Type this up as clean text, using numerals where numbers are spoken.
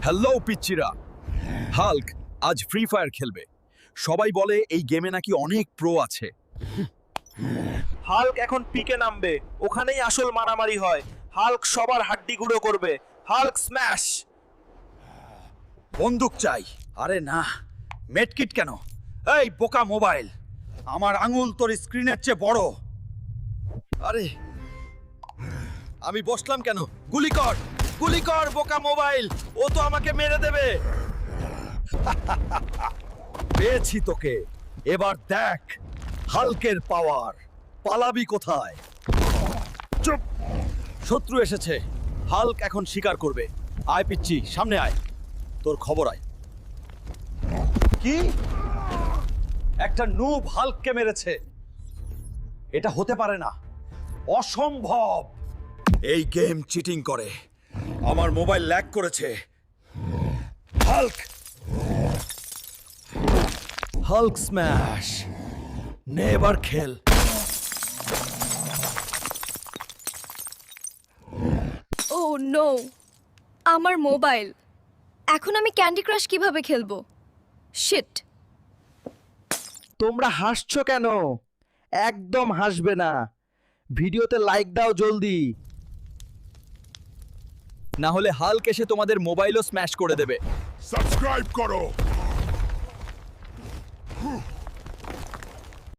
Hello পিচ্চিরা, Hulk আজ free fire খেলবে। সবাই বলে এই গেমে নাকি অনেক প্রো আছে। হাল্ক এখন পিকে নামবে, ওখানেই আসল মারামারি হয়। হাল্ক সবার হাড্ডি গুঁড়ো করবে। Hulk smash. বন্দুক চাই। আরে না, মেডকিট কেন? এই বোকা মোবাইল, আমার আঙুল তোর স্ক্রিনের চেয়ে বড়। আরে আমি বসলাম কেন? গুলি কর, গুলি কর বোকা মোবাইল, ও তো আমাকে মেরে দেবে। পেয়েছি তোকে, এবার দেখ হাল্কের পাওয়ার। পালাবি কোথায়? চুপ! শত্রু এসেছে, হাল্ক এখন শিকার করবে। আয় পিচ্চি, সামনে আয়, তোর খবর আয়। কি? একটা নুব হাল্ককে মেরেছে? এটা হতে পারে না, অসম্ভব। এই গেম চিটিং করে, আমার মোবাইল ল্যাগ করেছে। হাল্ক, হাল্ক স্ম্যাশ, নে এবার খেল। ও নো, আমার মোবাইল। এখন আমি ক্যান্ডি ক্রাশ কিভাবে খেলবো? শিট। তোমরা হাসছো কেন? একদম হাসবে না। ভিডিওতে লাইক দাও জলদি। না হলে হাল্ক এসে তোমাদের মোবাইলও স্ম্যাশ করে দেবে। সাবস্ক্রাইব করো।